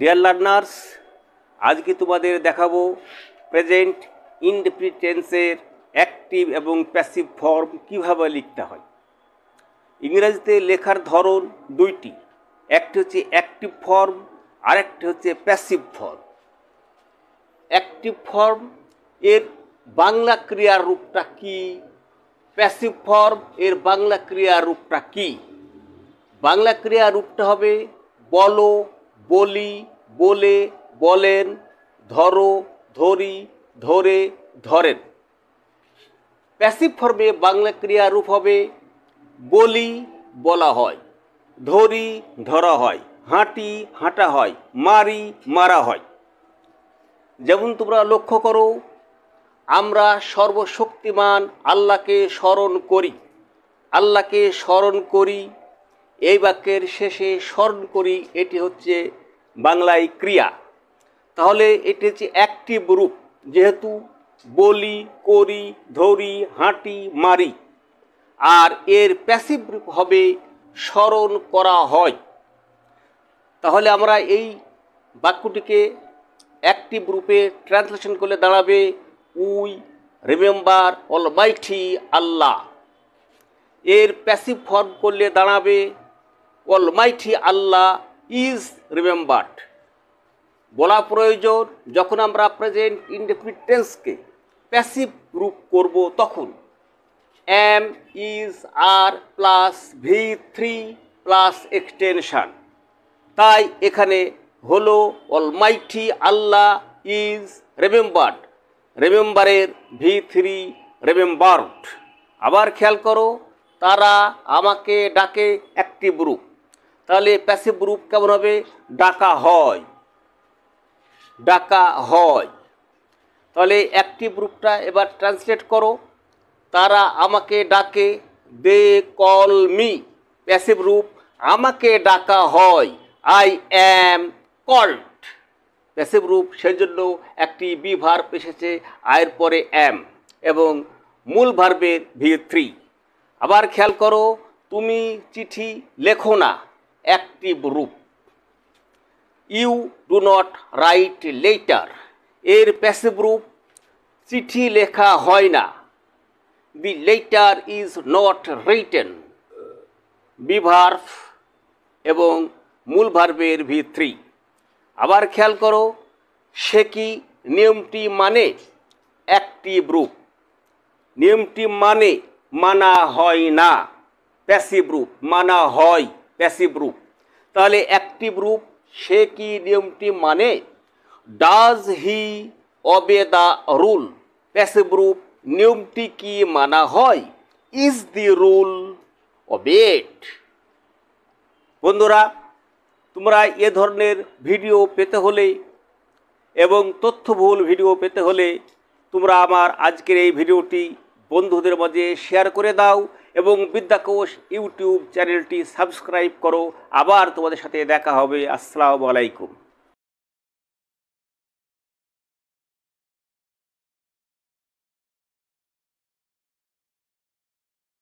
Dear learners, আজকে তোমাদের দেখাবো প্রেজেন্ট ইনডেফিনিট টেন্সের অ্যাক্টিভ এবং প্যাসিভ ফর্ম কিভাবে লিখতে হয়। ইংরেজিতে লেখার ধরন দুইটি, একটি হচ্ছে অ্যাক্টিভ ফর্ম আর একটি হচ্ছে প্যাসিভ ফর্ম। অ্যাক্টিভ ফর্ম এর বাংলা ক্রিয়ার রূপটা কি, প্যাসিভ ফর্ম এর বাংলা ক্রিয়ার রূপটা কি। বাংলা ক্রিয়ার রূপটা হবে বলো, বলি, বলে, বলেন, ধরো, ধরি, ধরে, ধরেন। প্যাসিভ ফর্মে বাংলা ক্রিয়ার রূপ হবে বলি, বলা হয়, ধরি, ধরা হয়, হাঁটি, হাঁটা হয়, মারি, মারা হয়। যেমন তোমরা লক্ষ্য করো, আমরা সর্বশক্তিমান আল্লাহকে স্মরণ করি। আল্লাহকে স্মরণ করি, এই বাক্যের শেষে স্মরণ করি, এটি হচ্ছে বাংলায় ক্রিয়া। তাহলে এটি হচ্ছে অ্যাক্টিভ রূপ, যেহেতু বলি, করি, ধরি, হাঁটি, মারি। আর এর প্যাসিভ রূপ হবে স্মরণ করা হয়। তাহলে আমরা এই বাক্যটিকে অ্যাক্টিভ রূপে ট্রান্সলেশন করলে দাঁড়াবে উই রিমেম্বার অলমাইটি আল্লাহ। এর প্যাসিভ ফর্ম করলে দাঁড়াবে অলমাইটি আল্লাহ ইজ রিমেম্বার্ড। বলা প্রয়োজন, যখন আমরা প্রেজেন্ট ইনডেফিনিট টেন্সকে প্যাসিভ রূপ করব তখন am, is, are plus V3 plus extension. তাই এখানে হলো অলমাইটি আল্লাহ ইজ রিমেম্বার্ড, রিমেম্বারের V3 রিমেম্বার্ড। আবার খেয়াল করো, তারা আমাকে ডাকে অ্যাক্টিভ রূপ। তাহলে প্যাসিভ রূপ কেমন হবে? ডাকা হয়, ডাকা হয়। তাহলে অ্যাক্টিভ রূপটা এবার ট্রান্সলেট করো, তারা আমাকে ডাকে, দে কল মি। প্যাসিভ রূপ আমাকে ডাকা হয়, আই অ্যাম কল্ড। প্যাসিভ রূপ সেই জন্য একটি বি ভার্ব এসেছে আয়ের পরে অ্যাম এবং মূল ভার্বের V3। আবার খেয়াল করো, তুমি চিঠি লেখো না, অ্যাক্টিভ রূপ। You do not write letter, এর প্যাসিভ রূপ চিঠি লেখা হয় না, the letter is not written. Be verb এবং মূল ভার্বের V3। আবার খেয়াল করো, সে কি নিয়মটি মানে, অ্যাক্টিভ রূপ। নিয়মটি মানে, মানা হয় না, প্যাসিভ রূপ। মানা হয়, প্যাসিভ রূপ। তাহলে অ্যাক্টিভ রূপ সে কি নিয়মটি মানে, does he অবে the rule. Passive রূপ নিয়মটি কি মানা হয়, ইজ দি রুল অবেড। বন্ধুরা, তোমরা এ ধরনের ভিডিও পেতে হলে এবং তথ্যবহুল ভিডিও পেতে হলে তোমরা আমার আজকের এই ভিডিওটি বন্ধুদের মাঝে শেয়ার করে দাও এবং বিদ্যাকোষ ইউটিউব চ্যানেলটি সাবস্ক্রাইব করো। আবার তোমাদের সাথে দেখা হবে। আসসালামু আলাইকুম।